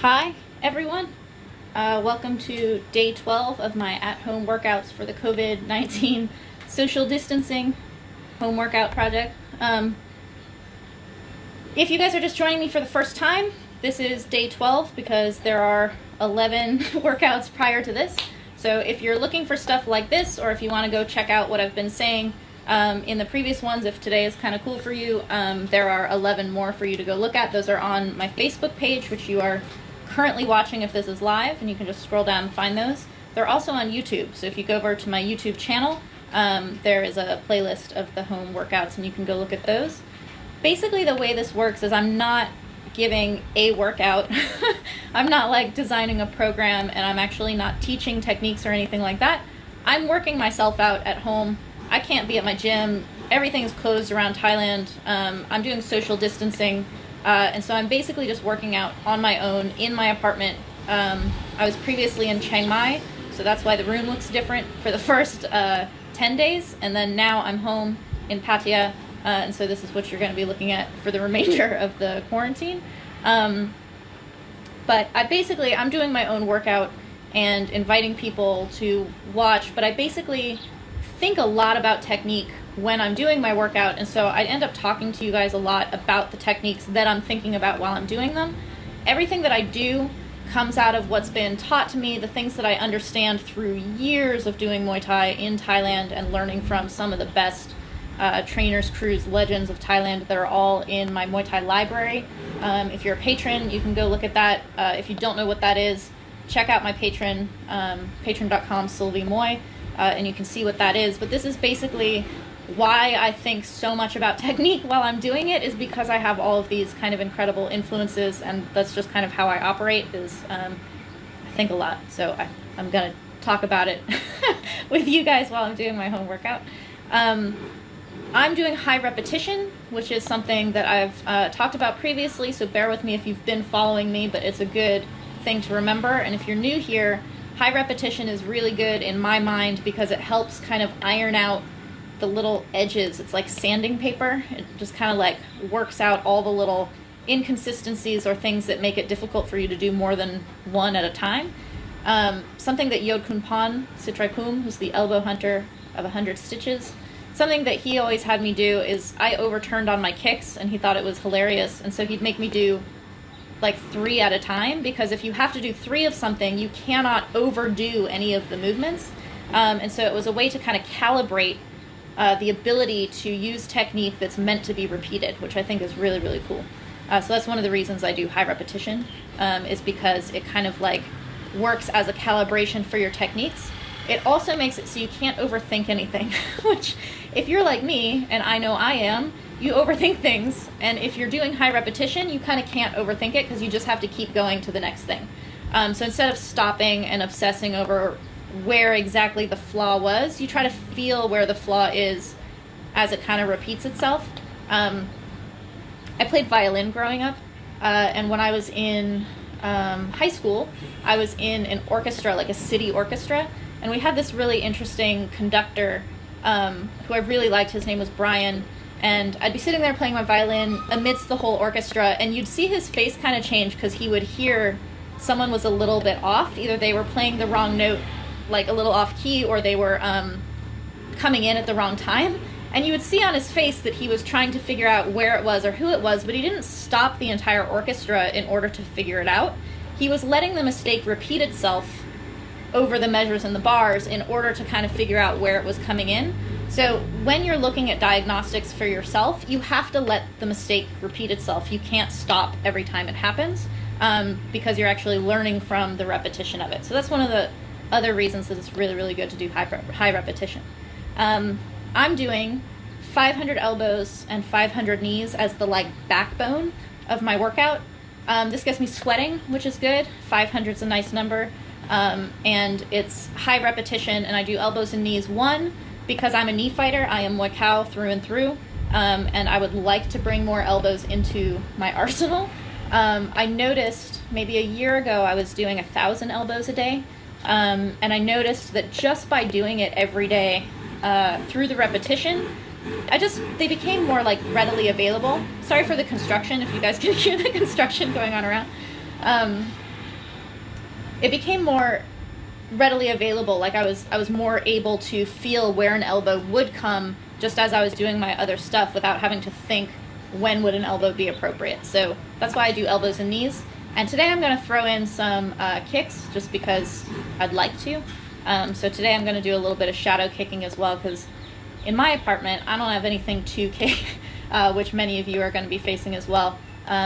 Hi, everyone. Welcome to day 12 of my at-home workouts for the COVID-19 social distancing home workout project. If you guys are just joining me for the first time, this is day 12 because there are 11 workouts prior to this. So if you're looking for stuff like this, or if you want to go check out what I've been saying in the previous ones, if today is kind of cool for you, there are 11 more for you to go look at. Those are on my Facebook page, which you are currently watching if this is live, and you can just scroll down and find those. They're also on YouTube, so if you go over to my YouTube channel, there is a playlist of the home workouts, and you can go look at those. Basically, the way this works is I'm not giving a workout. I'm not like designing a program, and I'm actually not teaching techniques or anything like that. I'm working myself out at home. I can't be at my gym. Everything is closed around Thailand. I'm doing social distancing. And so I'm basically just working out on my own in my apartment. I was previously in Chiang Mai, so that's why the room looks different for the first 10 days. And then now I'm home in Pattaya, and so this is what you're going to be looking at for the remainder of the quarantine. But I'm doing my own workout and inviting people to watch, but I basically think a lot about technique when I'm doing my workout, and so I end up talking to you guys a lot about the techniques that I'm thinking about while I'm doing them. Everything that I do comes out of what's been taught to me, the things that I understand through years of doing Muay Thai in Thailand and learning from some of the best trainers, crews, legends of Thailand that are all in my Muay Thai library. If you're a patron, you can go look at that. If you don't know what that is, check out my Patreon, patreon.com Sylvie Muay, and you can see what that is. But this is basically why I think so much about technique while I'm doing it, is because I have all of these kind of incredible influences, and that's just kind of how I operate, is I think a lot. So I'm going to talk about it with you guys while I'm doing my home workout. I'm doing high repetition, which is something that I've talked about previously, so bear with me if you've been following me, but it's a good thing to remember. And if you're new here, high repetition is really good in my mind because it helps kind of iron out the little edges. It's like sanding paper. It just kind of like works out all the little inconsistencies or things that make it difficult for you to do more than one at a time. Something that Yod Kunpan Sitraikum, who's the elbow hunter of 100 stitches, something that he always had me do is I overturned on my kicks, and he thought it was hilarious, and so he'd make me do like 3 at a time, because if you have to do 3 of something, you cannot overdo any of the movements. And so it was a way to kind of calibrate the ability to use technique that's meant to be repeated, which I think is really, really cool. So that's one of the reasons I do high repetition, is because it kind of like works as a calibration for your techniques. It also makes it so you can't overthink anything, which if you're like me, and I know I am, you overthink things. And if you're doing high repetition, you kind of can't overthink it because you just have to keep going to the next thing. So instead of stopping and obsessing over where exactly the flaw was, you try to feel where the flaw is as it kind of repeats itself. I played violin growing up, and when I was in high school, I was in an orchestra, like a city orchestra, and we had this really interesting conductor who I really liked. His name was Brian, and I'd be sitting there playing my violin amidst the whole orchestra, and you'd see his face kind of change because he would hear someone was a little bit off. Either they were playing the wrong note, like a little off key, or they were coming in at the wrong time. And you would see on his face that he was trying to figure out where it was or who it was, but he didn't stop the entire orchestra in order to figure it out. He was letting the mistake repeat itself over the measures and the bars in order to kind of figure out where it was coming in. So when you're looking at diagnostics for yourself, you have to let the mistake repeat itself. You can't stop every time it happens, because you're actually learning from the repetition of it. So that's one of the other reasons that it's really, really good to do high repetition. I'm doing 500 elbows and 500 knees as the like backbone of my workout. This gets me sweating, which is good. 500 is a nice number. And it's high repetition, and I do elbows and knees. One, because I'm a knee fighter, I am Muay Thai through and through, and I would like to bring more elbows into my arsenal. I noticed maybe a year ago I was doing 1,000 elbows a day, and I noticed that just by doing it every day through the repetition, they became more like readily available. Sorry for the construction, if you guys can hear the construction going on around. it became more readily available. Like I was more able to feel where an elbow would come just as I was doing my other stuff without having to think when would an elbow be appropriate. So that's why I do elbows and knees. And today I'm going to throw in some kicks just because I'd like to. So today I'm going to do a little bit of shadow kicking as well, because in my apartment I don't have anything to kick, which many of you are going to be facing as well.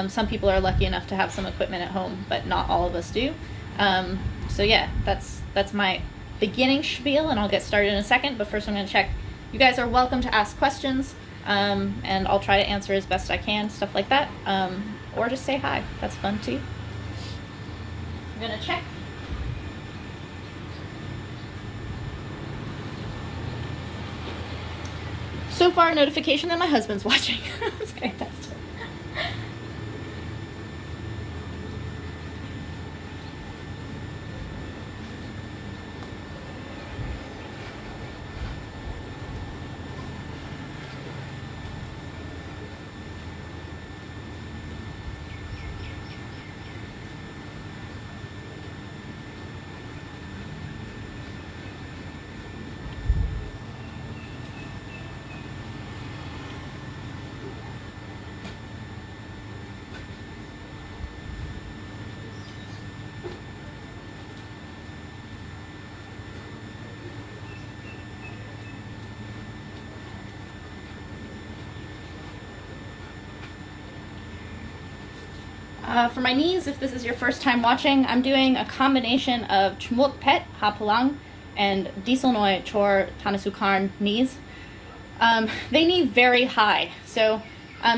Some people are lucky enough to have some equipment at home, but not all of us do. So yeah, that's my beginning spiel, and I'll get started in a second. But first I'm going to check. You guys are welcome to ask questions, and I'll try to answer as best I can, stuff like that. Or just say hi. That's fun too. I'm going to check. So far, notification that my husband's watching. That's fantastic. For my knees, if this is your first time watching, I'm doing a combination of Chmuk Pet, Hapalang, and Dieselnoi Chor Tanasukarn knees. They knee very high, so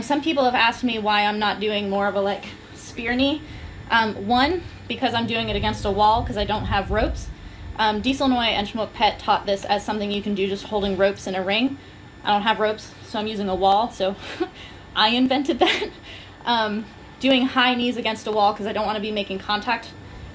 some people have asked me why I'm not doing more of a like spear knee. One, because I'm doing it against a wall because I don't have ropes. Dieselnoi and Chmuk Pet taught this as something you can do just holding ropes in a ring. I don't have ropes, so I'm using a wall, so I invented that. Doing high knees against a wall because I don't want to be making contact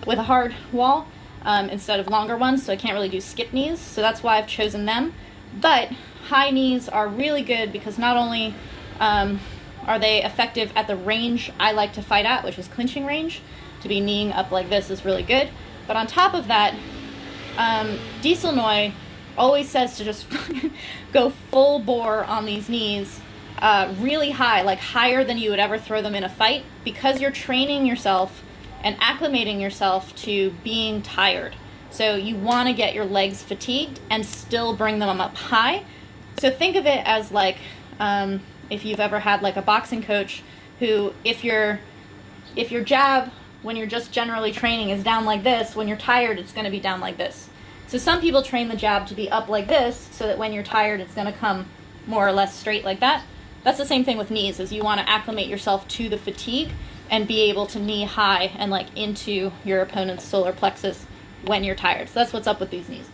with a hard wall instead of longer ones, so I can't really do skip knees, so that's why I've chosen them. But high knees are really good because not only are they effective at the range I like to fight at, which is clinching range. To be kneeing up like this is really good, but on top of that, Dieselnoi always says to just go full bore on these knees. Really high, like higher than you would ever throw them in a fight, because you're training yourself and acclimating yourself to being tired. So you want to get your legs fatigued and still bring them up high. So think of it as like if you've ever had like a boxing coach who, if your jab when you're just generally training is down like this, when you're tired it's going to be down like this. So some people train the jab to be up like this so that when you're tired it's going to come more or less straight like that. That's the same thing with knees, is you want to acclimate yourself to the fatigue and be able to knee high and like into your opponent's solar plexus when you're tired. So that's what's up with these knees.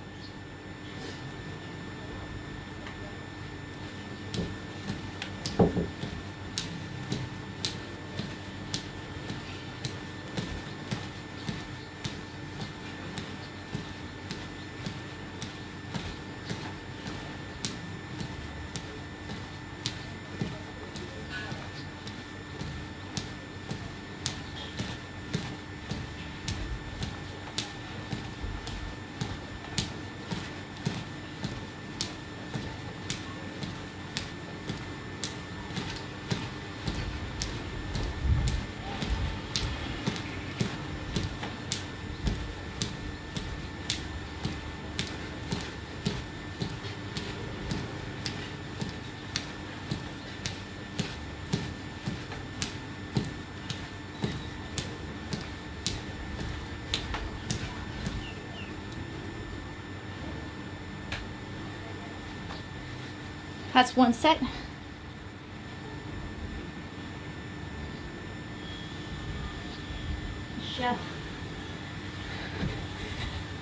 That's one set.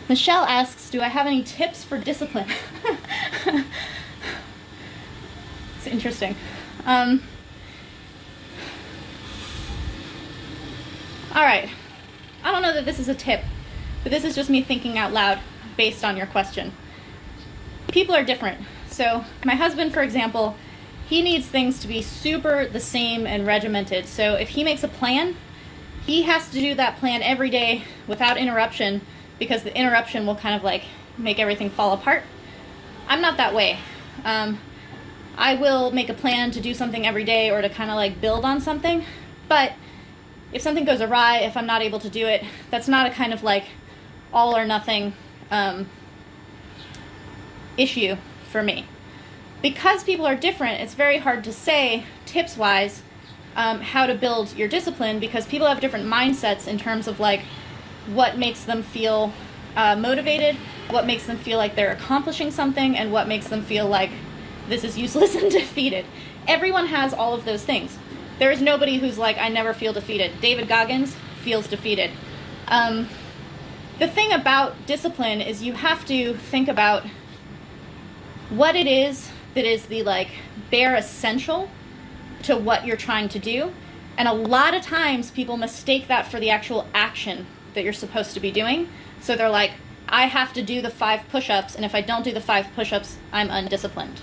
Michelle asks, do I have any tips for discipline? It's interesting. All right. I don't know that this is a tip, but this is just me thinking out loud based on your question. People are different. So my husband, for example, he needs things to be super the same and regimented. So if he makes a plan, he has to do that plan every day without interruption, because the interruption will kind of like make everything fall apart. I'm not that way. I will make a plan to do something every day or to kind of like build on something, but if something goes awry, if I'm not able to do it, that's not a kind of like all or nothing issue for me. Because people are different, it's very hard to say, tips-wise, how to build your discipline, because people have different mindsets in terms of like what makes them feel motivated, what makes them feel like they're accomplishing something, and what makes them feel like this is useless and defeated. Everyone has all of those things. There is nobody who's like, I never feel defeated. David Goggins feels defeated. The thing about discipline is you have to think about what it is that is the like bare essential to what you're trying to do. And a lot of times people mistake that for the actual action that you're supposed to be doing. So they're like, I have to do the 5 push-ups, and if I don't do the 5 push-ups, I'm undisciplined.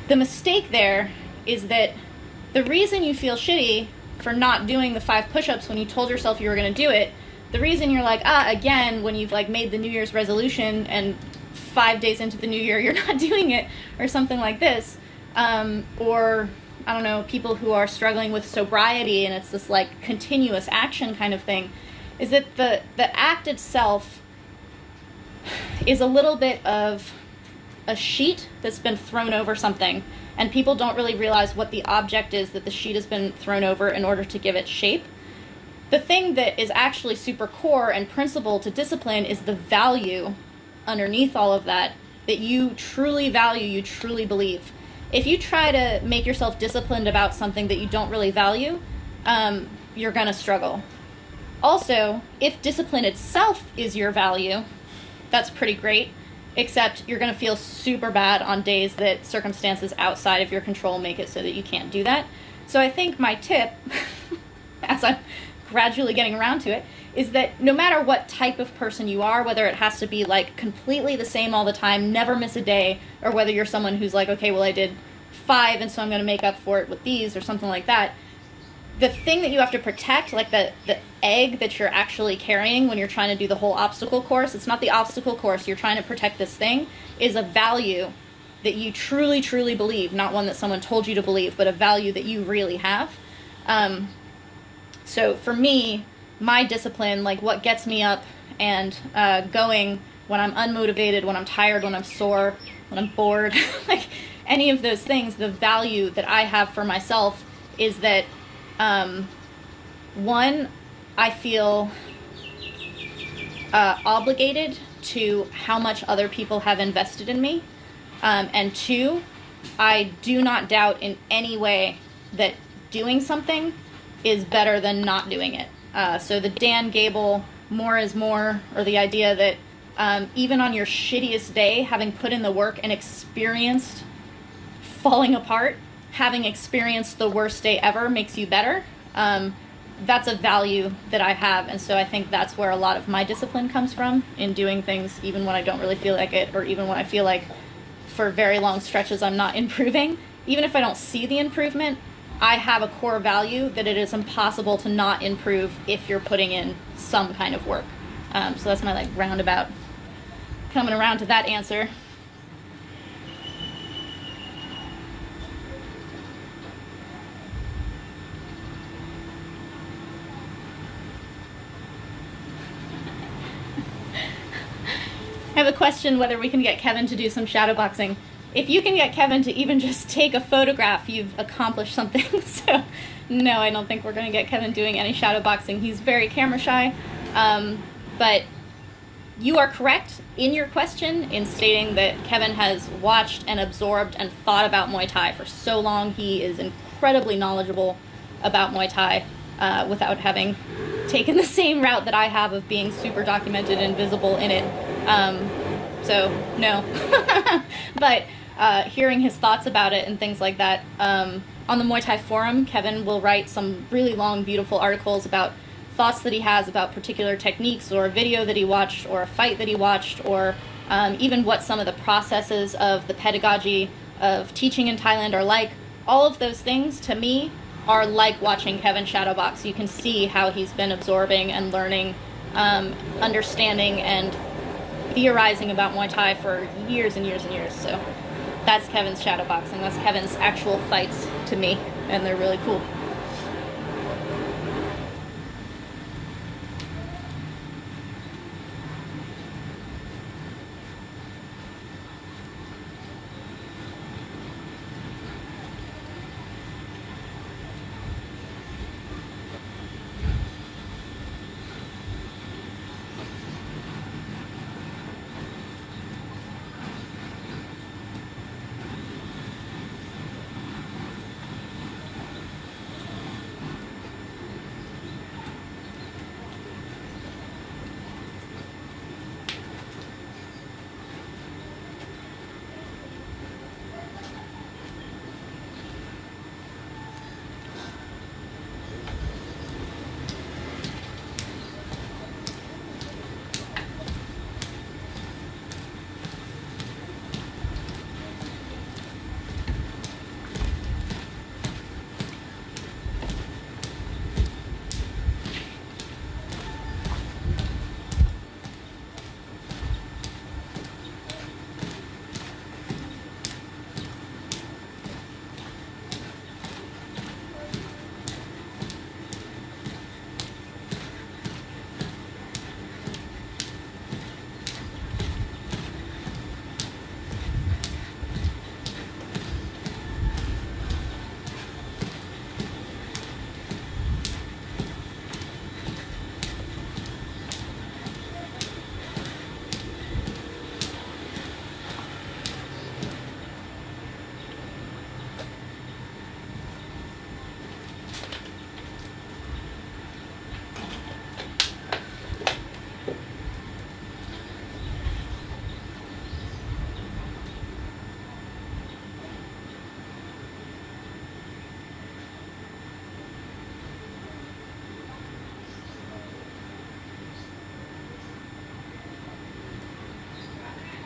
The mistake there is that the reason you feel shitty for not doing the 5 push-ups when you told yourself you were going to do it, the reason you're like, again, when you've like made the New Year's resolution and 5 days into the new year you're not doing it, or something like this, or I don't know, people who are struggling with sobriety and it's this like continuous action kind of thing, is that the act itself is a little bit of a sheet that's been thrown over something, and people don't really realize what the object is that the sheet has been thrown over in order to give it shape. The thing that is actually super core and principal to discipline is the value underneath all of that you truly value, you truly believe. If you try to make yourself disciplined about something that you don't really value, you're gonna struggle. Also, if discipline itself is your value, that's pretty great, except you're going to feel super bad on days that circumstances outside of your control make it so that you can't do that. So I think my tip, as I'm gradually getting around to it, is that no matter what type of person you are, whether it has to be like completely the same all the time, never miss a day, or whether you're someone who's like, okay, well I did 5 and so I'm going to make up for it with these or something like that, the thing that you have to protect, like the egg that you're actually carrying when you're trying to do the whole obstacle course, it's not the obstacle course, you're trying to protect this thing, is a value that you truly, truly believe, not one that someone told you to believe, but a value that you really have. So for me, my discipline, like what gets me up and going when I'm unmotivated, when I'm tired, when I'm sore, when I'm bored, like any of those things, the value that I have for myself is that one, I feel obligated to how much other people have invested in me, and 2, I do not doubt in any way that doing something is better than not doing it. So the Dan Gable, more is more, or the idea that even on your shittiest day, having put in the work and experienced falling apart, having experienced the worst day ever makes you better. That's a value that I have, and so I think that's where a lot of my discipline comes from, in doing things even when I don't really feel like it, or even when I feel like for very long stretches I'm not improving. Even if I don't see the improvement, I have a core value that it is impossible to not improve if you're putting in some kind of work. So that's my like roundabout coming around to that answer. I have a question whether we can get Kevin to do some shadowboxing. If you can get Kevin to even just take a photograph, you've accomplished something. So no, I don't think we're going to get Kevin doing any shadowboxing. He's very camera shy. But you are correct in your question in stating that Kevin has watched and absorbed and thought about Muay Thai for so long. He is incredibly knowledgeable about Muay Thai without having taken the same route that I have of being super documented and visible in it. So no. But hearing his thoughts about it and things like that, on the Muay Thai forum, Kevin will write some really long, beautiful articles about thoughts that he has about particular techniques, or a video that he watched, or a fight that he watched, or even what some of the processes of the pedagogy of teaching in Thailand are like. All of those things, to me, are like watching Kevin shadowbox. You can see how he's been absorbing and learning, understanding and theorizing about Muay Thai for years and years and years. So that's Kevin's shadowboxing. That's Kevin's actual fights to me, and they're really cool.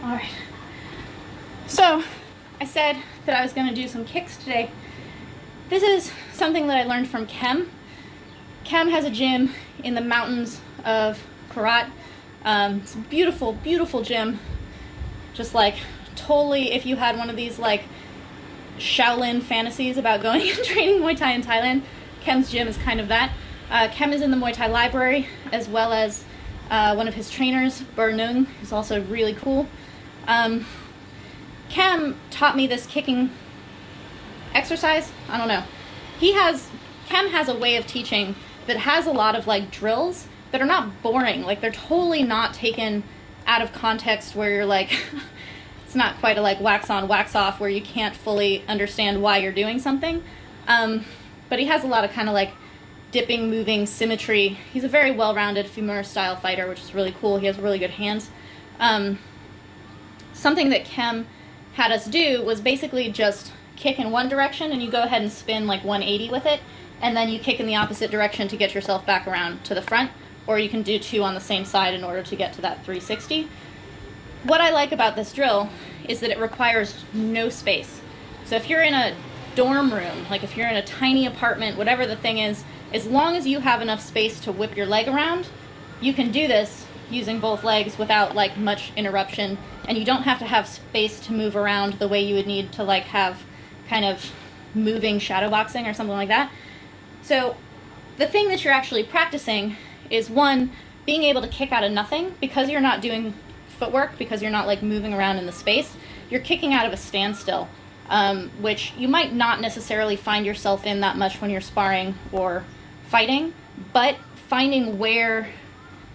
All right. So I said that I was going to do some kicks today. This is something that I learned from Kem. Kem has a gym in the mountains of Korat. It's a beautiful, beautiful gym. Just like totally, if you had one of these like Shaolin fantasies about going and training Muay Thai in Thailand, Kem's gym is kind of that. Kem is in the Muay Thai Library, as well as one of his trainers, Bernung, who's also really cool. Kem taught me this kicking exercise. I don't know. Kem has a way of teaching that has a lot of like drills that are not boring. Like they're totally not taken out of context where you're like, it's not quite a like wax on, wax off where you can't fully understand why you're doing something. But he has a lot of kind of like dipping, moving, symmetry. He's a very well-rounded femur style fighter, which is really cool. He has really good hands. Something that Kem had us do was basically just kick in one direction and you go ahead and spin like 180 with it, and then you kick in the opposite direction to get yourself back around to the front, or you can do two on the same side in order to get to that 360. What I like about this drill is that it requires no space. So if you're in a dorm room, like if you're in a tiny apartment, whatever the thing is, as long as you have enough space to whip your leg around, you can do this using both legs without like much interruption, and you don't have to have space to move around the way you would need to like have kind of moving shadow boxing or something like that. So the thing that you're actually practicing is, one, being able to kick out of nothing, because you're not doing footwork, because you're not like moving around in the space, you're kicking out of a standstill, which you might not necessarily find yourself in that much when you're sparring or fighting, but finding where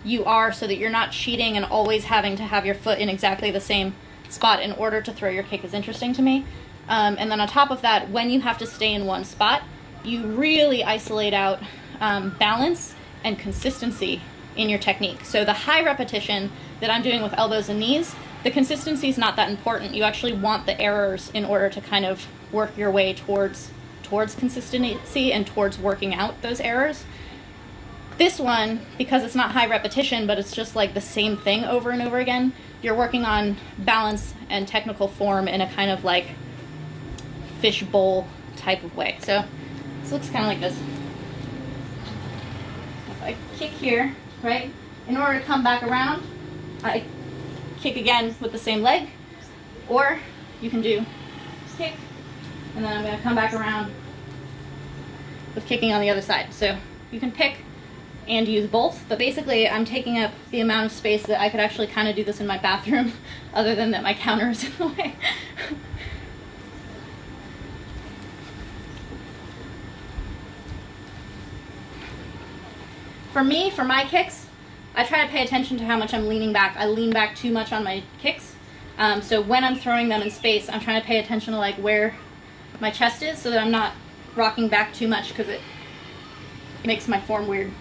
you are so that you're not cheating and always having to have your foot in exactly the same spot in order to throw your kick is interesting to me. And then on top of that, when you have to stay in one spot, you really isolate out balance and consistency in your technique. So the high repetition that I'm doing with elbows and knees, the consistency is not that important. You actually want the errors in order to kind of work your way towards consistency and towards working out those errors. This one, because it's not high repetition, but it's just like the same thing over and over again, you're working on balance and technical form in a kind of like fishbowl type of way. So This looks kind of like this. If I kick here, right, in order to come back around, I kick again with the same leg, or you can do kick, and then I'm going to come back around with kicking on the other side. So you can pick and use both, but basically I'm taking up the amount of space that I could actually kind of do this in my bathroom, other than that my counter is in the way. For me, for my kicks, I try to pay attention to how much I'm leaning back. I lean back too much on my kicks. So when I'm throwing them in space, I'm trying to pay attention to like where my chest is so that I'm not rocking back too much, because it makes my form weird.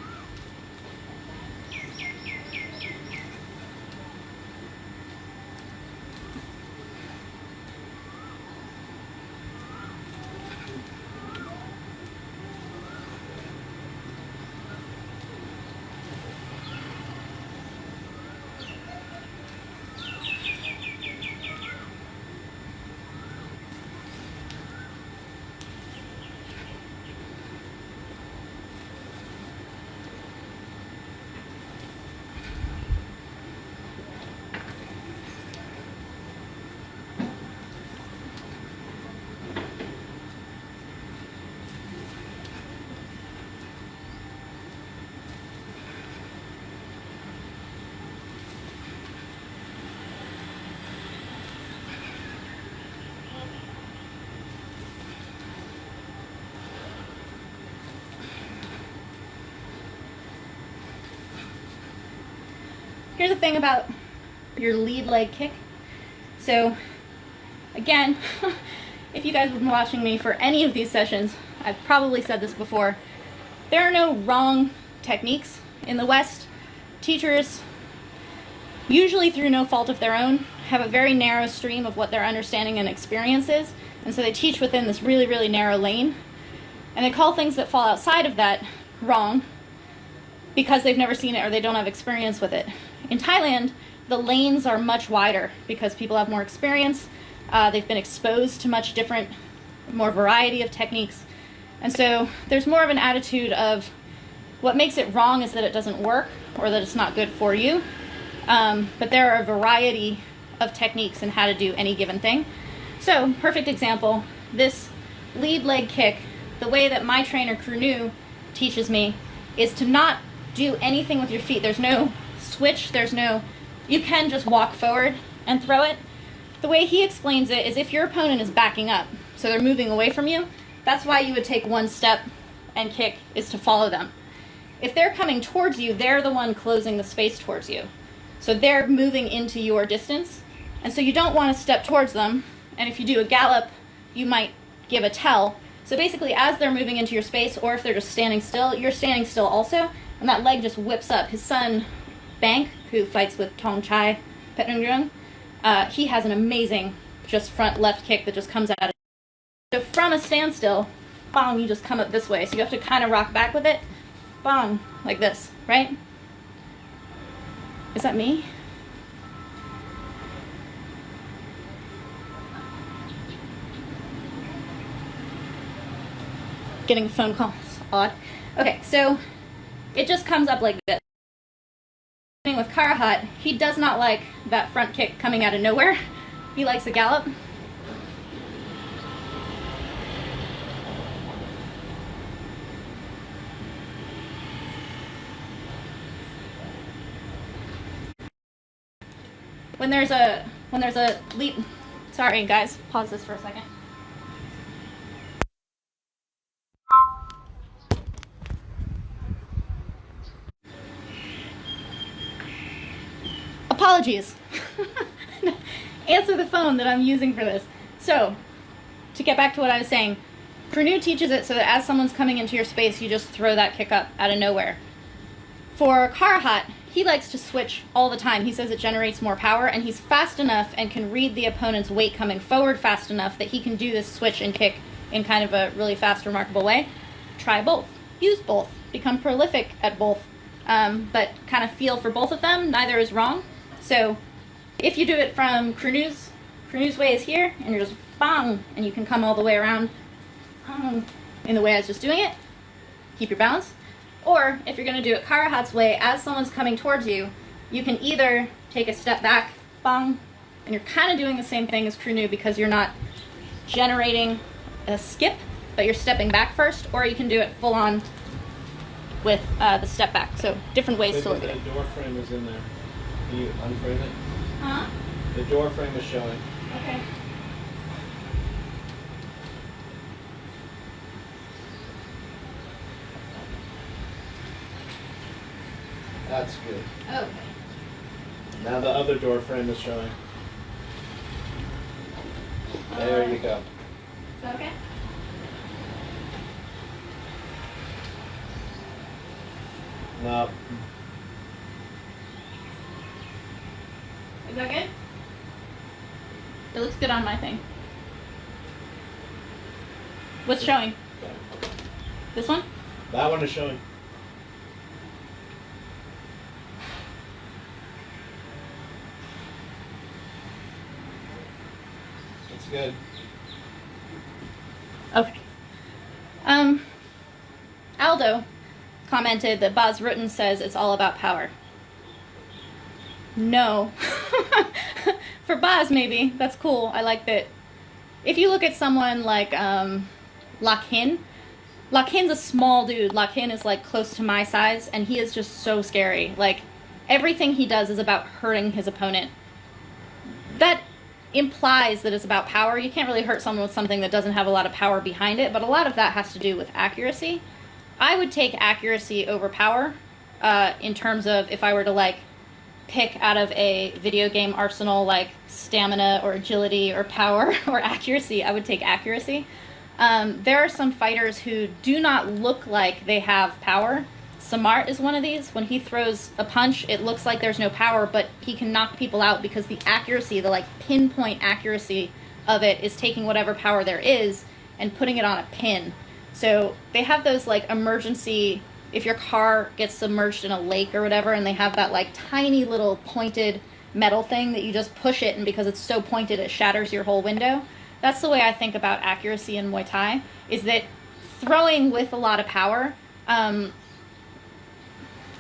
Here's the thing about your lead leg kick. So again, if you guys have been watching me for any of these sessions, I've probably said this before, there are no wrong techniques in the West. Teachers, usually through no fault of their own, have a very narrow stream of what their understanding and experience is, and so they teach within this really, really narrow lane, and they call things that fall outside of that wrong because they've never seen it or they don't have experience with it. In Thailand, the lanes are much wider because people have more experience. They've been exposed to much different, more variety of techniques. And so there's more of an attitude of what makes it wrong is that it doesn't work or that it's not good for you. But there are a variety of techniques in how to do any given thing. So, perfect example, this lead leg kick, the way that my trainer Krunu teaches me is to not do anything with your feet. There's no switch, you can just walk forward and throw it. The way he explains it is if your opponent is backing up, so they're moving away from you, that's why you would take one step and kick, is to follow them. If they're coming towards you, they're the one closing the space towards you. So they're moving into your distance, and so you don't want to step towards them, and if you do a gallop, you might give a tell. So basically, as they're moving into your space, or if they're just standing still, you're standing still also, and that leg just whips up. His son, Bank, who fights with Tong Chai Petnungrung, he has an amazing just front left kick that just comes out. So from a standstill, bong, you just come up this way. So you have to kind of rock back with it, bong, like this, right? Is that me? Getting a phone call, it's odd. Okay, so it just comes up like this. With Karahat, he does not like that front kick coming out of nowhere. He likes a gallop. When there's a leap, sorry guys, pause this for a second. Apologies. Answer the phone that I'm using for this. So, to get back to what I was saying, Krunu teaches it so that as someone's coming into your space, you just throw that kick up out of nowhere. For Karahat, he likes to switch all the time. He says it generates more power, and he's fast enough and can read the opponent's weight coming forward fast enough that he can do this switch and kick in kind of a really fast, remarkable way. Try both. Use both. Become prolific at both. But kind of feel for both of them. Neither is wrong. So if you do it from Krunu's way is here, and you're just bang, and you can come all the way around. in the way I was just doing it, keep your balance. Or if you're going to do it Karahat's way, as someone's coming towards you, you can either take a step back, bang, and you're kind of doing the same thing as crew new because you're not generating a skip, but you're stepping back first, or you can do it full on with the step back. So different ways to look at it. The door frame is in there. Can you unframe it? Huh? The door frame is showing. Okay. That's good. Okay. Now the other door frame is showing. There you go. Is that okay? No. Is that good? It looks good on my thing. What's showing? This one? That one is showing. That's good. Okay. Aldo commented that Baz Rutten says it's all about power. No. For Baz, maybe. That's cool. I like that. If you look at someone like Lak Hin, Lak Hin's a small dude. Lak Hin is like close to my size, and he is just so scary. Like, everything he does is about hurting his opponent. That implies that it's about power. You can't really hurt someone with something that doesn't have a lot of power behind it, but a lot of that has to do with accuracy. I would take accuracy over power in terms of if I were to like pick out of a video game arsenal like stamina or agility or power or accuracy, I would take accuracy. There are some fighters who do not look like they have power. Samart is one of these. When he throws a punch, it looks like there's no power, but he can knock people out because the accuracy, the like pinpoint accuracy of it is taking whatever power there is and putting it on a pin. So they have those like emergency, if your car gets submerged in a lake or whatever, and they have that like tiny little pointed metal thing that you just push it, and because it's so pointed it shatters your whole window. That's the way I think about accuracy in Muay Thai, is that throwing with a lot of power,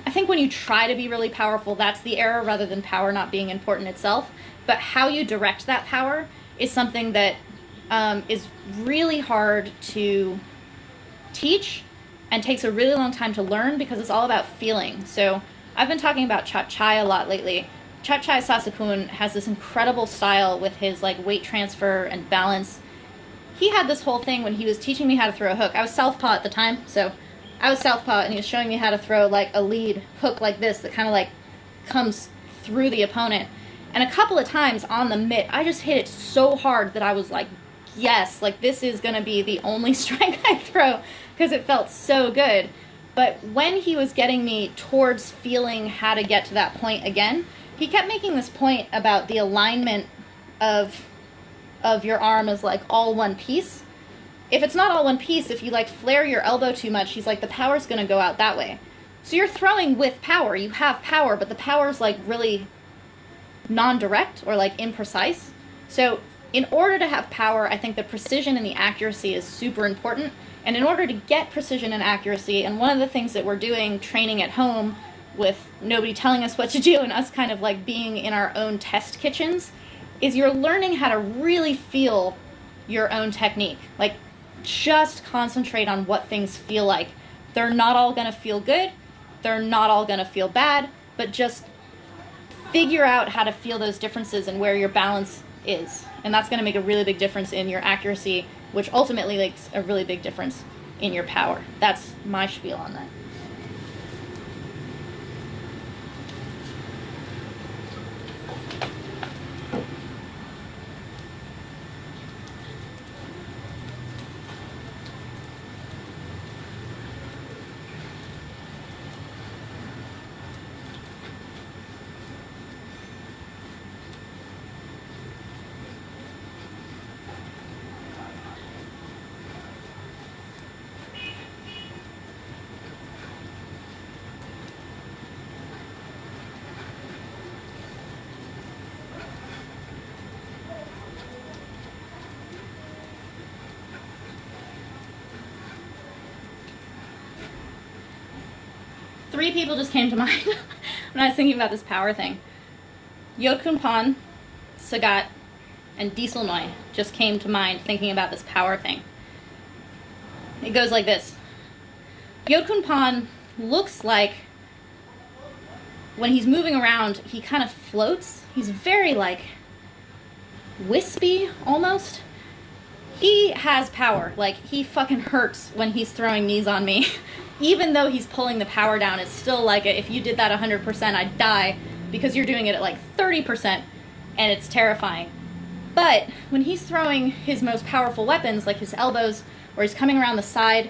I think when you try to be really powerful, that's the error rather than power not being important itself. But how you direct that power is something that is really hard to teach and takes a really long time to learn because it's all about feeling. So I've been talking about Chat Chai a lot lately. Chat Chai Sasakun has this incredible style with his like weight transfer and balance. He had this whole thing when he was teaching me how to throw a hook. I was southpaw at the time, so I was southpaw, and he was showing me how to throw like a lead hook like this that kind of like comes through the opponent. And a couple of times on the mitt, I just hit it so hard that I was like, yes, like this is going to be the only strike I throw because it felt so good. But when he was getting me towards feeling how to get to that point again, he kept making this point about the alignment of your arm as like all one piece. If it's not all one piece, if you like flare your elbow too much, he's like, the power's going to go out that way. So you're throwing with power. You have power, but the power's like really non-direct or like imprecise. So in order to have power, I think the precision and the accuracy is super important. And in order to get precision and accuracy, and one of the things that we're doing training at home with nobody telling us what to do and us kind of like being in our own test kitchens, is you're learning how to really feel your own technique. Like, just concentrate on what things feel like. They're not all going to feel good. They're not all going to feel bad, but just figure out how to feel those differences and where your balance is. And that's going to make a really big difference in your accuracy, which ultimately makes a really big difference in your power. That's my spiel on that. 3 people just came to mind when I was thinking about this power thing. Yodkun Pan, Sagat, and Diesel Noi just came to mind thinking about this power thing. It goes like this. Yodkun Pan looks like when he's moving around, he kind of floats. He's very like wispy almost. He has power. Like, he fucking hurts when he's throwing knees on me. Even though he's pulling the power down, it's still like, if you did that 100%, I'd die, because you're doing it at like 30%, and it's terrifying. But when he's throwing his most powerful weapons, like his elbows, or he's coming around the side,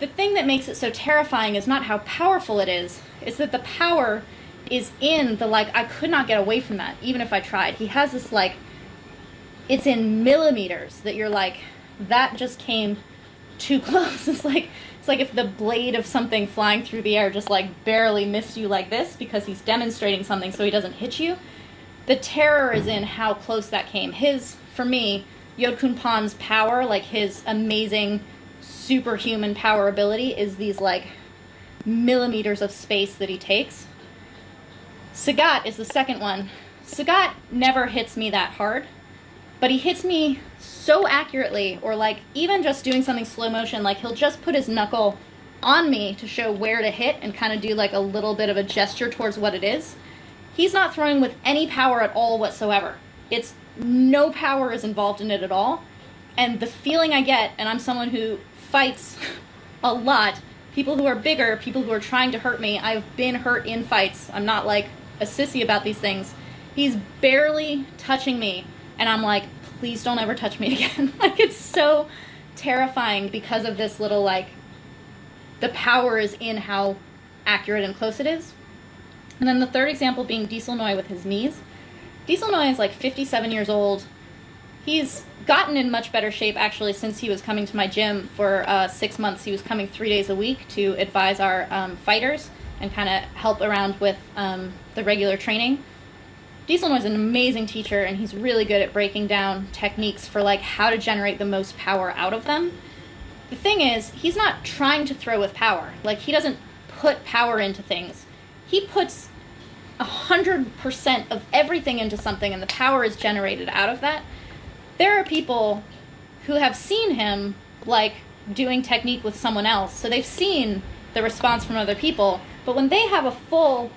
the thing that makes it so terrifying is not how powerful it is, it's that the power is in the, like, I could not get away from that, even if I tried. He has this, like, it's in millimeters that you're like, that just came too close. It's like if the blade of something flying through the air just like barely missed you like this because he's demonstrating something so he doesn't hit you. The terror is in how close that came. For me, Yodkun Pan's power, like his amazing superhuman power ability, is these like millimeters of space that he takes. Sagat is the second one. Sagat never hits me that hard, but he hits me so accurately, or like even just doing something slow motion, like he'll just put his knuckle on me to show where to hit and kind of do like a little bit of a gesture towards what it is. He's not throwing with any power at all whatsoever. It's no power is involved in it at all. And the feeling I get, and I'm someone who fights a lot, people who are bigger, people who are trying to hurt me, I've been hurt in fights. I'm not like a sissy about these things. He's barely touching me, and I'm like, please don't ever touch me again. Like, it's so terrifying because of this little, like, the power is in how accurate and close it is. And then the third example being Diesel Noi with his knees. Diesel Noi is like 57 years old. He's gotten in much better shape, actually, since he was coming to my gym for 6 months. He was coming 3 days a week to advise our fighters and kind of help around with the regular training. Diesel Noi is an amazing teacher, and he's really good at breaking down techniques for like how to generate the most power out of them. The thing is, he's not trying to throw with power. Like, he doesn't put power into things. He puts 100% of everything into something, and the power is generated out of that. There are people who have seen him like doing technique with someone else, so they've seen the response from other people, but when they have a full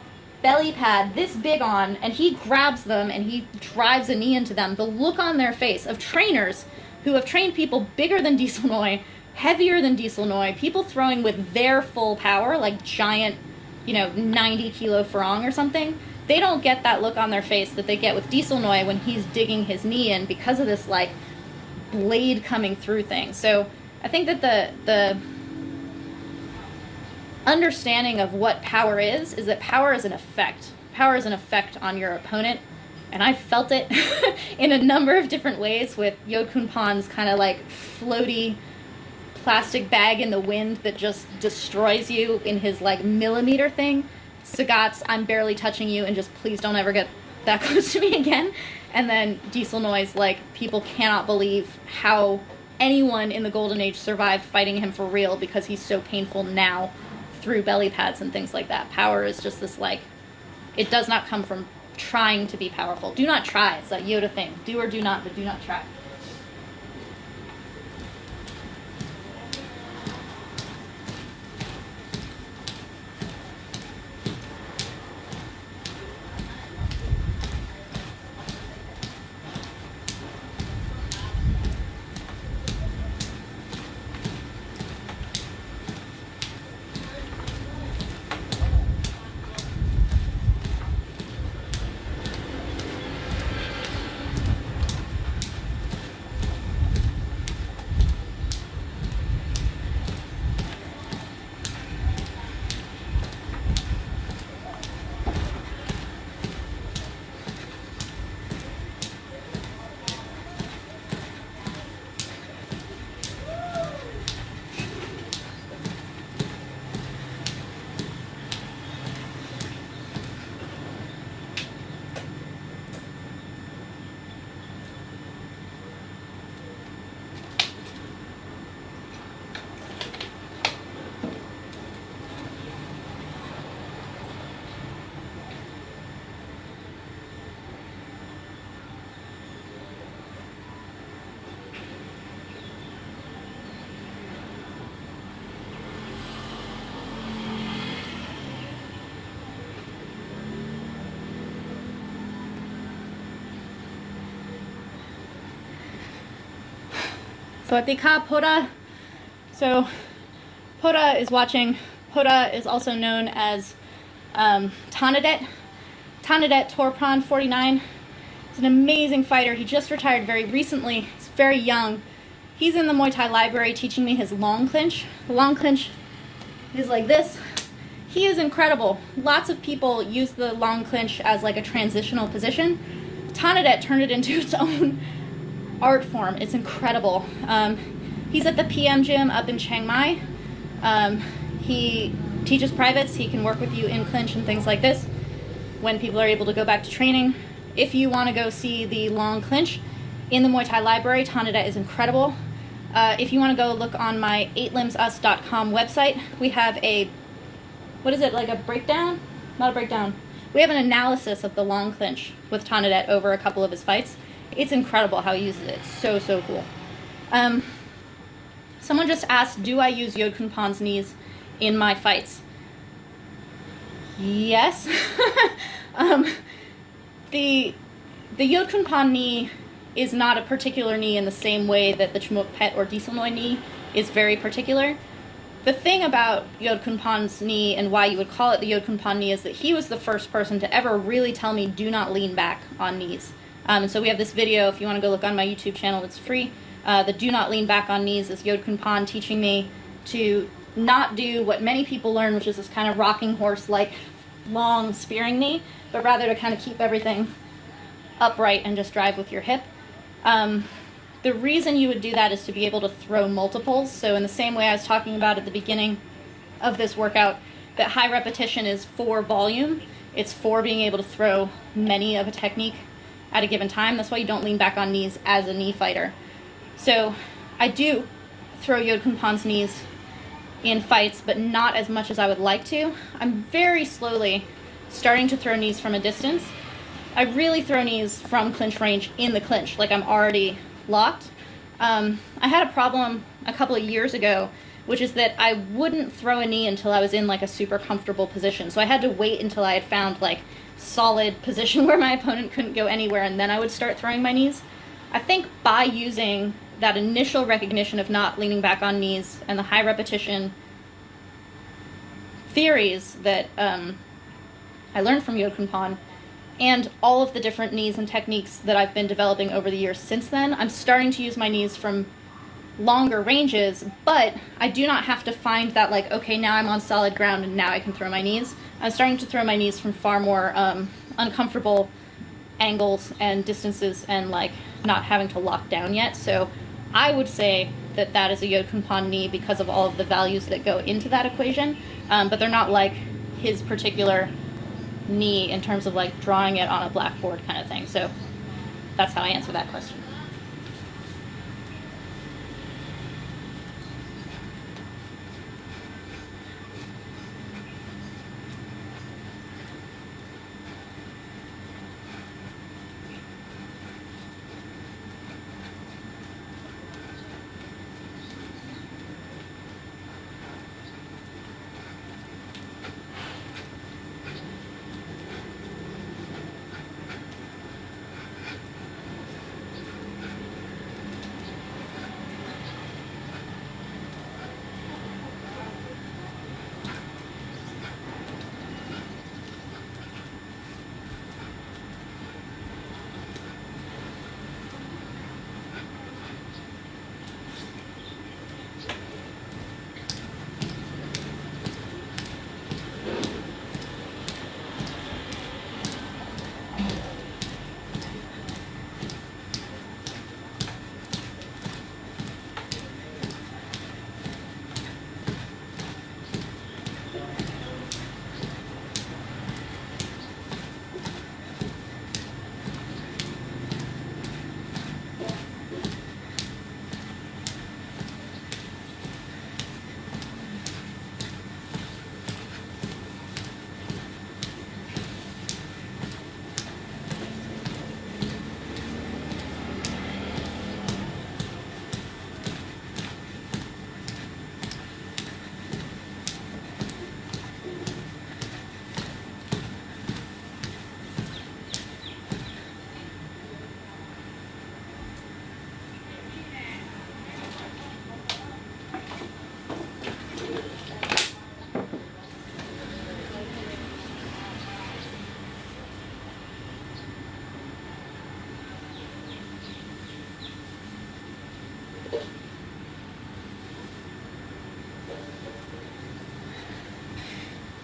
belly pad this big on, and he grabs them and he drives a knee into them, the look on their face of trainers who have trained people bigger than Diesel Noi, heavier than Diesel Noi, people throwing with their full power, like giant, 90 kilo farang or something, they don't get that look on their face that they get with Diesel Noi when he's digging his knee in because of this like blade coming through thing. So I think that the understanding of what power is that power is an effect. Power is an effect on your opponent, and I felt it in a number of different ways with Yodkun Pan's kind of like floaty plastic bag in the wind that just destroys you in his like millimeter thing. Sagat's I'm barely touching you and just please don't ever get that close to me again. And then Diesel Noi's like, people cannot believe how anyone in the Golden Age survived fighting him for real because he's so painful now through belly pads and things like that. Power is just this like, it does not come from trying to be powerful. Do not try. It's that Yoda thing. Do or do not, but do not try. Swatika Pota. So Pota is watching. Pota is also known as Tanadet Torpran 49. He's an amazing fighter. He just retired very recently. He's very young. He's in the Muay Thai Library teaching me his long clinch. The long clinch is like this. He is incredible. Lots of people use the long clinch as like a transitional position. Tanadet turned it into its own art form. It's incredible. He's at the PM gym up in Chiang Mai. He teaches privates. He can work with you in clinch and things like this when people are able to go back to training. If you want to go see the long clinch in the Muay Thai Library, Tanadet is incredible. If you want to go look on my 8limbsus.com website, we have a, what is it, like a breakdown? Not a breakdown. We have an analysis of the long clinch with Tanadet over a couple of his fights. It's incredible how he uses it. It's so, so cool. Someone just asked, do I use Yod Kun Pan's knees in my fights? Yes. The Yod Kun Pan knee is not a particular knee in the same way that the Chmuk Pet or Diesel Noi knee is very particular. The thing about Yod Kun Pan's knee and why you would call it the Yod Kun Pan knee is that he was the first person to ever really tell me do not lean back on knees. And so we have this video, if you want to go look on my YouTube channel, it's free. The do not lean back on knees is Yod Kun Pan teaching me to not do what many people learn, which is this kind of rocking horse-like long spearing knee, but rather to kind of keep everything upright and just drive with your hip. The reason you would do that is to be able to throw multiples. So in the same way I was talking about at the beginning of this workout, that high repetition is for volume. It's for being able to throw many of a technique at a given time. That's why you don't lean back on knees as a knee fighter. So I do throw Yod Kun Pan's knees in fights, but not as much as I would like to. I'm very slowly starting to throw knees from a distance. I really throw knees from clinch range in the clinch, like I'm already locked. I had a problem a couple of years ago, which is that I wouldn't throw a knee until I was in like a super comfortable position. So I had to wait until I had found like solid position where my opponent couldn't go anywhere, and then I would start throwing my knees. I think by using that initial recognition of not leaning back on knees and the high repetition theories that I learned from Yod Kun Pan, and all of the different knees and techniques that I've been developing over the years since then, I'm starting to use my knees from longer ranges, but I do not have to find that like, okay, now I'm on solid ground and now I can throw my knees. I'm starting to throw my knees from far more uncomfortable angles and distances and like not having to lock down yet. So I would say that that is a Yod Kun Pan knee because of all of the values that go into that equation, but they're not like his particular knee in terms of like drawing it on a blackboard kind of thing. So that's how I answer that question.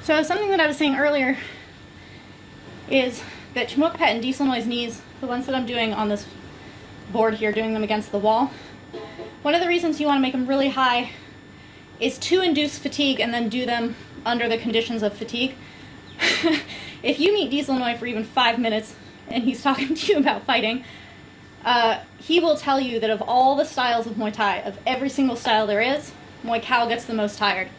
So something that I was saying earlier is that Chmukpet and Dislonoy's knees, the ones that I'm doing on this board here, doing them against the wall, one of the reasons you want to make them really high is to induce fatigue and then do them under the conditions of fatigue. If you meet Dislonoy for even 5 minutes and he's talking to you about fighting, he will tell you that of all the styles of Muay Thai, of every single style there is, Muay Khao gets the most tired.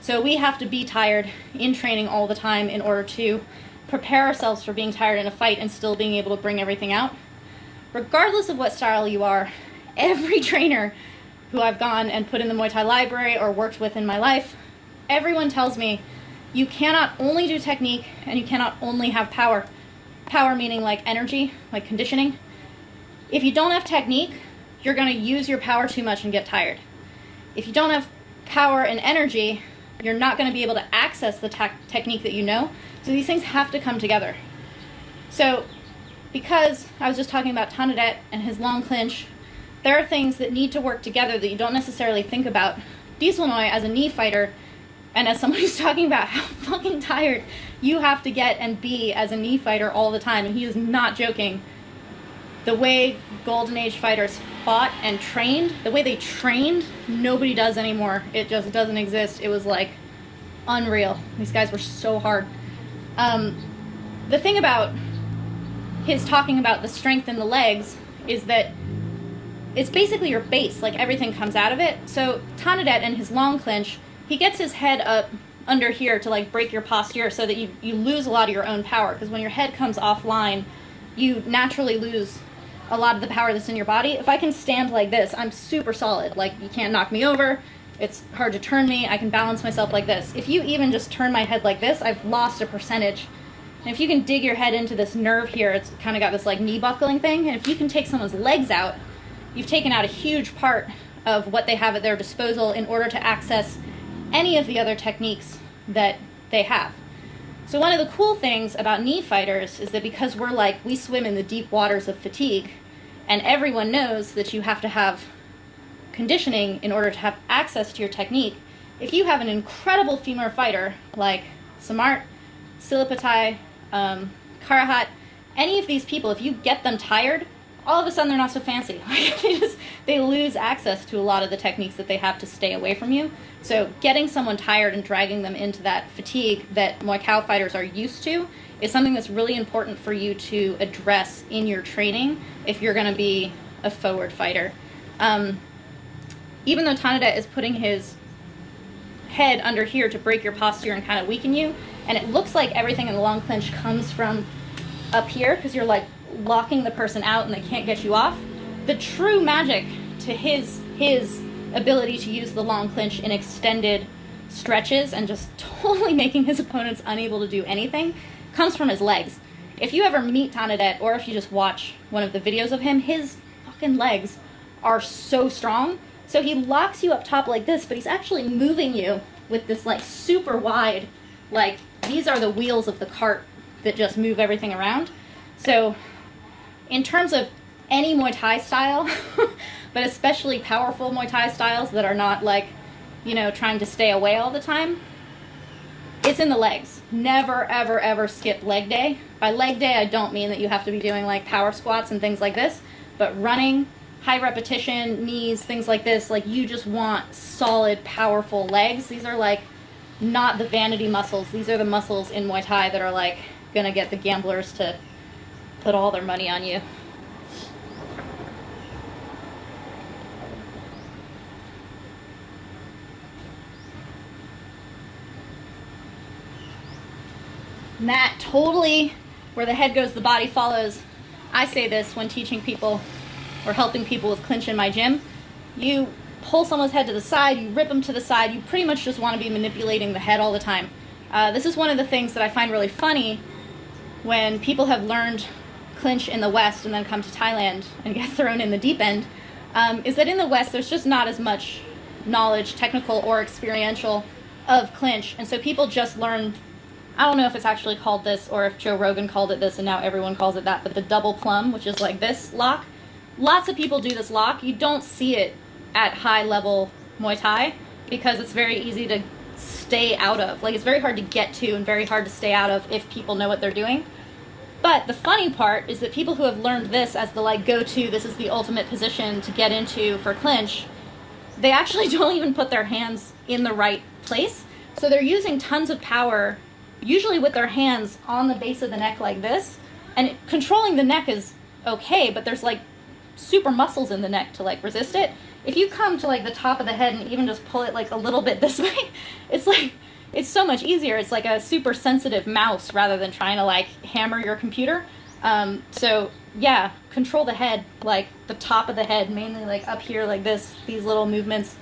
So we have to be tired in training all the time in order to prepare ourselves for being tired in a fight and still being able to bring everything out. Regardless of what style you are, every trainer who I've gone and put in the Muay Thai Library or worked with in my life, everyone tells me you cannot only do technique and you cannot only have power. Power meaning like energy, like conditioning. If you don't have technique, you're going to use your power too much and get tired. If you don't have power and energy, you're not going to be able to access the technique that you know. So these things have to come together. So because I was just talking about Thanadet and his long clinch, there are things that need to work together that you don't necessarily think about. Dislonoy, as a knee fighter, and as someone who's talking about how fucking tired you have to get and be as a knee fighter all the time, and he is not joking, the way Golden Age fighters fought and trained, the way they trained, nobody does anymore. It just doesn't exist. It was like unreal. These guys were so hard. The thing about his talking about the strength in the legs is that it's basically your base, like everything comes out of it. So Thanadet and his long clinch, he gets his head up under here to like break your posture so that you lose a lot of your own power, because when your head comes offline, you naturally lose a lot of the power that's in your body. If I can stand like this, I'm super solid. Like, you can't knock me over. It's hard to turn me. I can balance myself like this. If you even just turn my head like this, I've lost a percentage. And if you can dig your head into this nerve here, it's kind of got this like knee buckling thing. And if you can take someone's legs out, you've taken out a huge part of what they have at their disposal in order to access any of the other techniques that they have. So one of the cool things about knee fighters is that because we swim in the deep waters of fatigue, and everyone knows that you have to have conditioning in order to have access to your technique, if you have an incredible femur fighter like Samart, Silipatai, Karahat, any of these people, if you get them tired, all of a sudden they're not so fancy. They lose access to a lot of the techniques that they have to stay away from you. So getting someone tired and dragging them into that fatigue that Muay Khao fighters are used to is something that's really important for you to address in your training if you're going to be a forward fighter. Even though Thanadet is putting his head under here to break your posture and kind of weaken you, and it looks like everything in the long clinch comes from up here because you're like locking the person out and they can't get you off, the true magic to his ability to use the long clinch in extended stretches and just totally making his opponents unable to do anything comes from his legs. If you ever meet Thanadet, or if you just watch one of the videos of him, his fucking legs are so strong. So he locks you up top like this, but he's actually moving you with this like super wide, like these are the wheels of the cart that just move everything around. So in terms of any Muay Thai style, but especially powerful Muay Thai styles that are not like, trying to stay away all the time, it's in the legs. Never, ever, ever skip leg day. By leg day, I don't mean that you have to be doing like power squats and things like this, but running, high repetition, knees, things like this, like you just want solid, powerful legs. These are like not the vanity muscles. These are the muscles in Muay Thai that are like gonna get the gamblers to put all their money on you. And that totally, where the head goes, the body follows. I say this when teaching people or helping people with clinch in my gym. You pull someone's head to the side, you rip them to the side, you pretty much just want to be manipulating the head all the time. This is one of the things that I find really funny when people have learned clinch in the West and then come to Thailand and get thrown in the deep end, is that in the West there's just not as much knowledge, technical or experiential, of clinch. And so people just learn, I don't know if it's actually called this or if Joe Rogan called it this and now everyone calls it that, but the double plum, which is like this lock. Lots of people do this lock. You don't see it at high level Muay Thai because it's very easy to stay out of. Like, it's very hard to get to and very hard to stay out of if people know what they're doing. But the funny part is that people who have learned this as the like go-to, this is the ultimate position to get into for clinch, they actually don't even put their hands in the right place. So they're using tons of power, usually with their hands on the base of the neck like this. And controlling the neck is okay, but there's like super muscles in the neck to like resist it. If you come to like the top of the head and even just pull it like a little bit this way, it's like, it's so much easier. It's like a super sensitive mouse rather than trying to like hammer your computer. So yeah, control the head, like the top of the head, mainly like up here like this. These little movements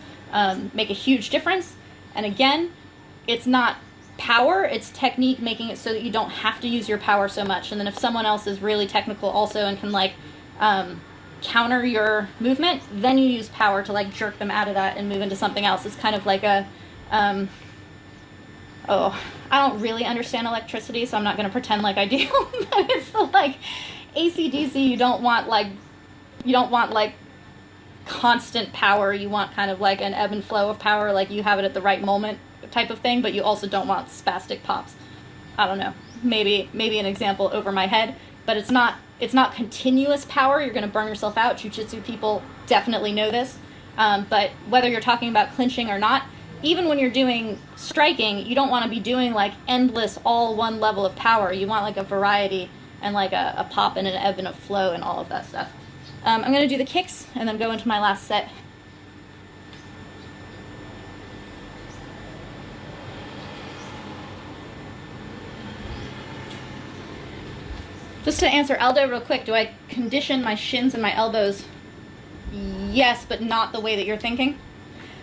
make a huge difference. And again, it's not power, it's technique, making it so that you don't have to use your power so much. And then if someone else is really technical also and can like counter your movement, then you use power to like jerk them out of that and move into something else. It's kind of like a I don't really understand electricity, so I'm not going to pretend like I do. But it's the like AC/DC. You don't want like constant power. You want kind of like an ebb and flow of power, like you have it at the right moment type of thing. But you also don't want spastic pops. I don't know. Maybe an example over my head, but it's not continuous power. You're going to burn yourself out. Jiu-jitsu people definitely know this. But whether you're talking about clinching or not, even when you're doing striking, you don't want to be doing like endless all one level of power. You want like a variety and like a pop and an ebb and a flow and all of that stuff. I'm going to do the kicks and then go into my last set. Just to answer Aldo real quick, do I condition my shins and my elbows? Yes, but not the way that you're thinking.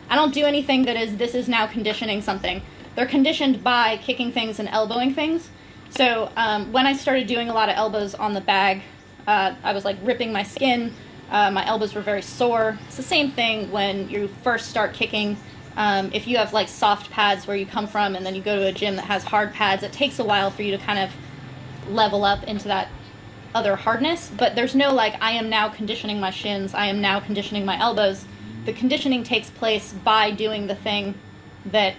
I don't do anything that is, this is now conditioning something. They're conditioned by kicking things and elbowing things. So when I started doing a lot of elbows on the bag, I was like ripping my skin. My elbows were very sore. It's the same thing when you first start kicking. If you have like soft pads where you come from and then you go to a gym that has hard pads, it takes a while for you to kind of level up into that other hardness. But there's no like, I am now conditioning my shins, I am now conditioning my elbows. The conditioning takes place by doing the thing that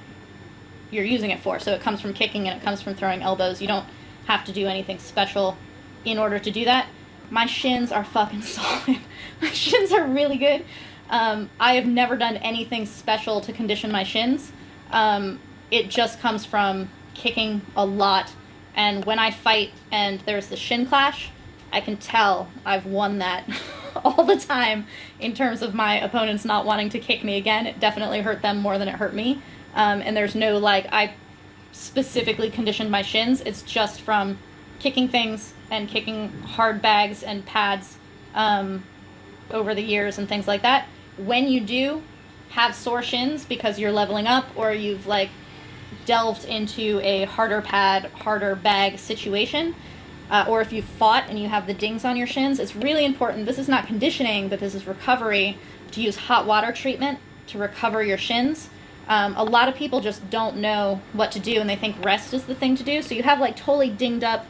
you're using it for. So it comes from kicking and it comes from throwing elbows. You don't have to do anything special in order to do that. My shins are fucking solid. My shins are really good. I have never done anything special to condition my shins. It just comes from kicking a lot. And when I fight and there's the shin clash, I can tell I've won that all the time in terms of my opponents not wanting to kick me again. It definitely hurt them more than it hurt me. And there's no like, I specifically conditioned my shins. It's just from kicking things and kicking hard bags and pads over the years and things like that. When you do have sore shins because you're leveling up or you've like delved into a harder pad, harder bag situation, or if you've fought and you have the dings on your shins, it's really important. This is not conditioning, but this is recovery, to use hot water treatment to recover your shins. A lot of people just don't know what to do and they think rest is the thing to do. So you have like totally dinged up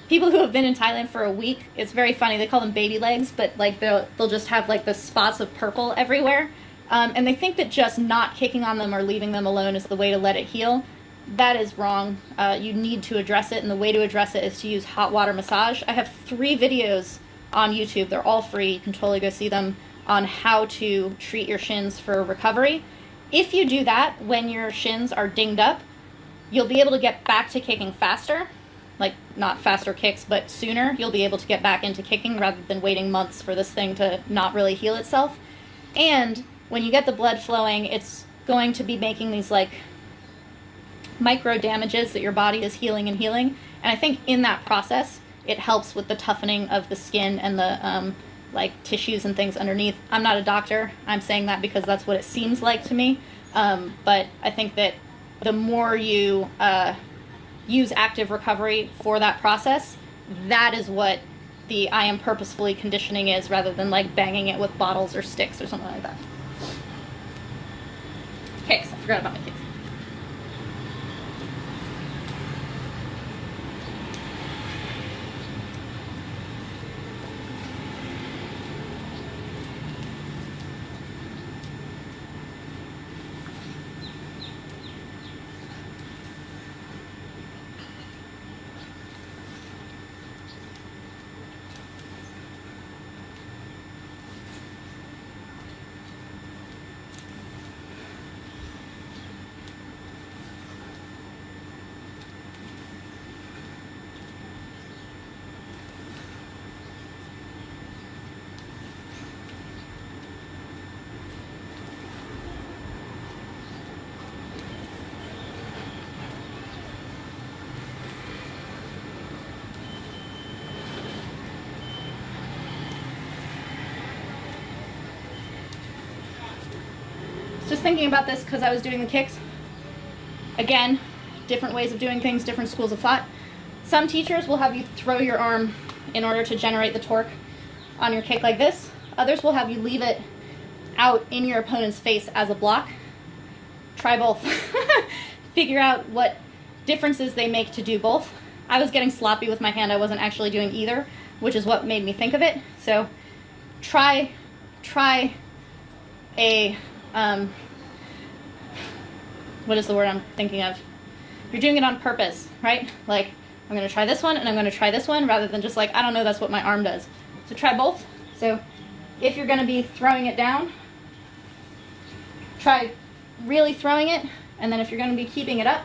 people who have been in Thailand for a week. It's very funny. They call them baby legs, but like they'll just have like the spots of purple everywhere. And they think that just not kicking on them or leaving them alone is the way to let it heal. That is wrong. You need to address it, and the way to address it is to use hot water massage. I have 3 videos on YouTube. They're all free. You can totally go see them on how to treat your shins for recovery. If you do that when your shins are dinged up, you'll be able to get back to kicking faster. Like, not faster kicks, but sooner. You'll be able to get back into kicking rather than waiting months for this thing to not really heal itself. And when you get the blood flowing, it's going to be making these like micro damages that your body is healing. And I think in that process, it helps with the toughening of the skin and the like tissues and things underneath. I'm not a doctor. I'm saying that because that's what it seems like to me. But I think that the more you use active recovery for that process, that is what the I am purposefully conditioning is, rather than like banging it with bottles or sticks or something like that. Kicks. I forgot about my kicks. just thinking about this because I was doing the kicks. Again, different ways of doing things, different schools of thought. Some teachers will have you throw your arm in order to generate the torque on your kick like this. Others will have you leave it out in your opponent's face as a block. Try both. Figure out what differences they make to do both. I was getting sloppy with my hand. I wasn't actually doing either, which is what made me think of it. So try a, what is the word I'm thinking of? You're doing it on purpose, right? Like, I'm going to try this one and I'm going to try this one, rather than just like, I don't know, that's what my arm does. So try both. So if you're going to be throwing it down, try really throwing it. And then if you're going to be keeping it up,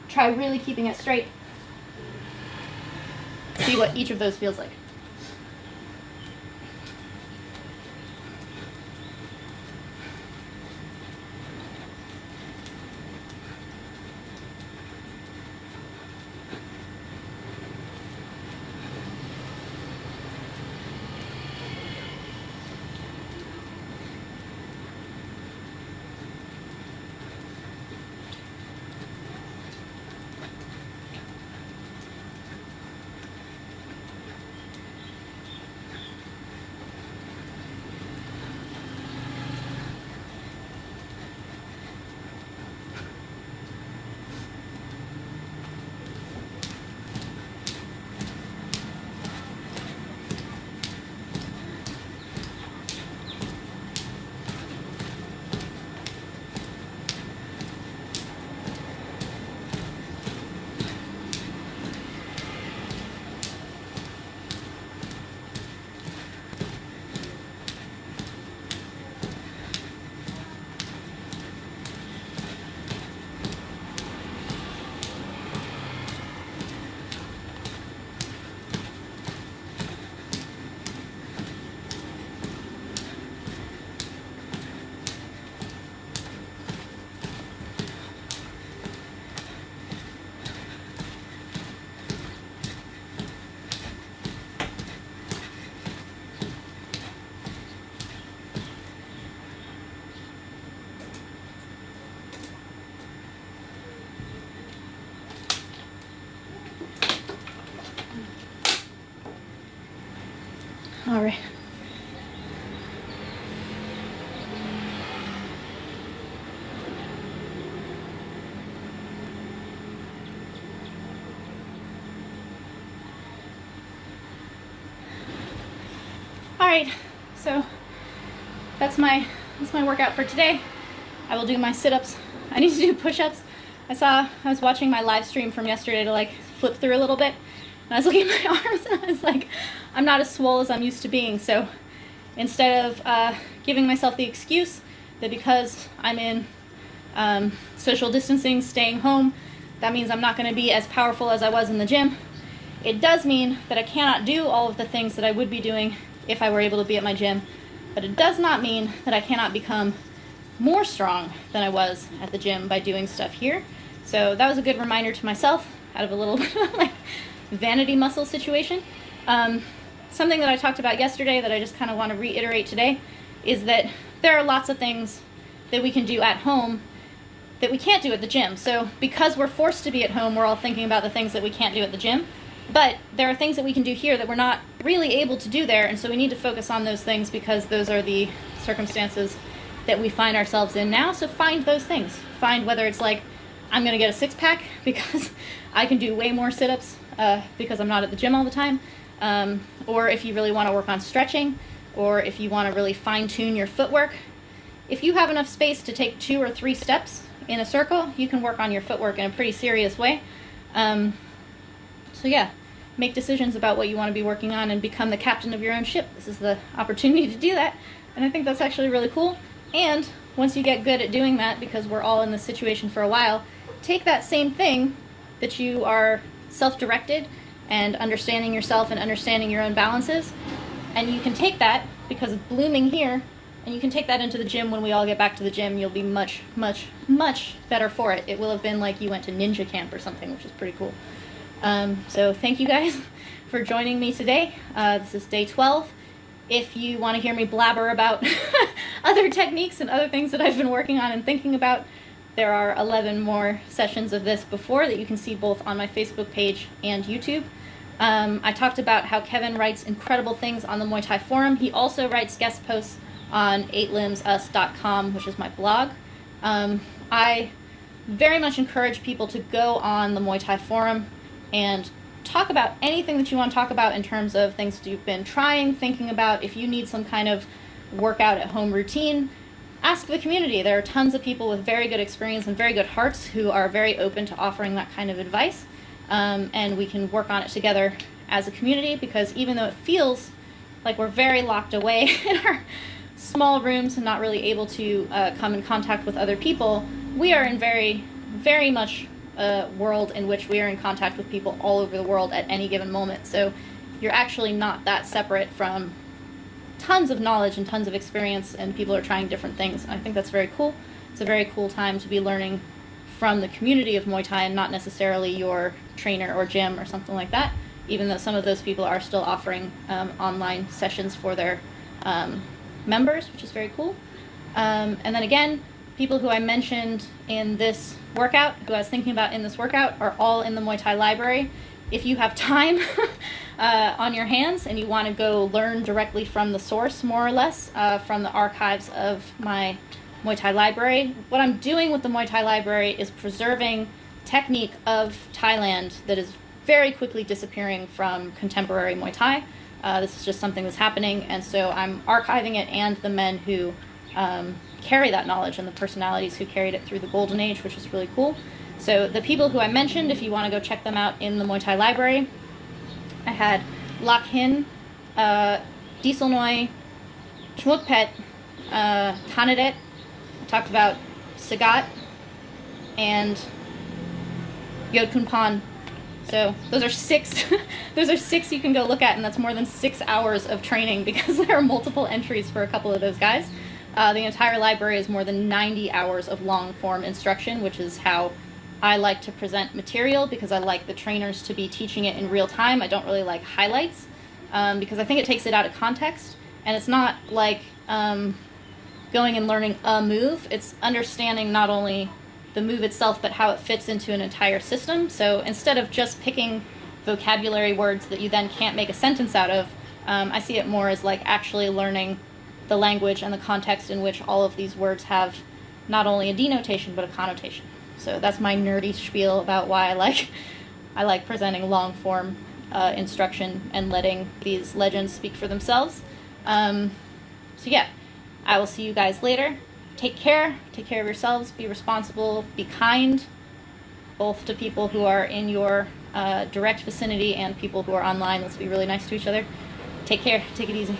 try really keeping it straight. See what each of those feels like. All right. All right, so that's my workout for today. I will do my sit-ups. I need to do push-ups. I was watching my live stream from yesterday to like flip through a little bit, and I was looking at my arms and I was like, I'm not as swole as I'm used to being. So instead of giving myself the excuse that because I'm in social distancing, staying home, that means I'm not going to be as powerful as I was in the gym, it does mean that I cannot do all of the things that I would be doing if I were able to be at my gym. But it does not mean that I cannot become more strong than I was at the gym by doing stuff here. So that was a good reminder to myself out of a little like vanity muscle situation. Something that I talked about yesterday that I just kind of want to reiterate today is that there are lots of things that we can do at home that we can't do at the gym. So because we're forced to be at home, we're all thinking about the things that we can't do at the gym. But there are things that we can do here that we're not really able to do there, and so we need to focus on those things because those are the circumstances that we find ourselves in now. So find those things. Find whether it's like, I'm going to get a six-pack because I can do way more sit-ups because I'm not at the gym all the time. Or if you really want to work on stretching, or if you want to really fine-tune your footwork. If you have enough space to take 2 or 3 steps in a circle, you can work on your footwork in a pretty serious way. So yeah, make decisions about what you want to be working on and become the captain of your own ship. This is the opportunity to do that, and I think that's actually really cool. And once you get good at doing that, because we're all in this situation for a while, take that same thing that you are self-directed and understanding yourself and understanding your own balances, and you can take that, because it's blooming here, and you can take that into the gym. When we all get back to the gym, you'll be much, much, much better for it. It will have been like you went to ninja camp or something, which is pretty cool. So thank you guys for joining me today. This is day 12. If you want to hear me blabber about other techniques and other things that I've been working on and thinking about, there are 11 more sessions of this before that you can see both on my Facebook page and YouTube. I talked about how Kevin writes incredible things on the Muay Thai forum. He also writes guest posts on 8limbsus.com, which is my blog. I very much encourage people to go on the Muay Thai forum and talk about anything that you want to talk about in terms of things that you've been trying, thinking about. If you need some kind of workout at home routine, ask the community. There are tons of people with very good experience and very good hearts who are very open to offering that kind of advice, and we can work on it together as a community, because even though it feels like we're very locked away in our small rooms and not really able to come in contact with other people, we are in very much a world in which we are in contact with people all over the world at any given moment. So you're actually not that separate from tons of knowledge and tons of experience, and people are trying different things. I think that's very cool. It's a very cool time to be learning from the community of Muay Thai and not necessarily your trainer or gym or something like that, even though some of those people are still offering online sessions for their members, which is very cool. And then again, people who I mentioned in this workout, who I was thinking about in this workout, are all in the Muay Thai Library. If you have time on your hands and you want to go learn directly from the source, more or less, from the archives of my Muay Thai Library, what I'm doing with the Muay Thai Library is preserving technique of Thailand that is very quickly disappearing from contemporary Muay Thai. This is just something that's happening, and so I'm archiving it, and the men who carry that knowledge and the personalities who carried it through the Golden Age, which is really cool. So the people who I mentioned, if you want to go check them out in the Muay Thai Library, I had Lak Hin, Diesel Noi, Chmuk Pet, Tanadet, I talked about Sagat, and Yod Kun Pan. So those are six those are six you can go look at, and that's more than 6 hours of training, because there are multiple entries for a couple of those guys. The entire library is more than 90 hours of long form instruction, which is how I like to present material, because I like the trainers to be teaching it in real time. I don't really like highlights, because I think it takes it out of context, and it's not like going and learning a move. It's understanding not only the move itself, but how it fits into an entire system. So instead of just picking vocabulary words that you then can't make a sentence out of, I see it more as like actually learning the language and the context in which all of these words have not only a denotation but a connotation. So that's my nerdy spiel about why I like presenting long form instruction and letting these legends speak for themselves. So yeah, I will see you guys later. Take care of yourselves, be responsible, be kind, both to people who are in your direct vicinity and people who are online. Let's be really nice to each other. Take care, take it easy.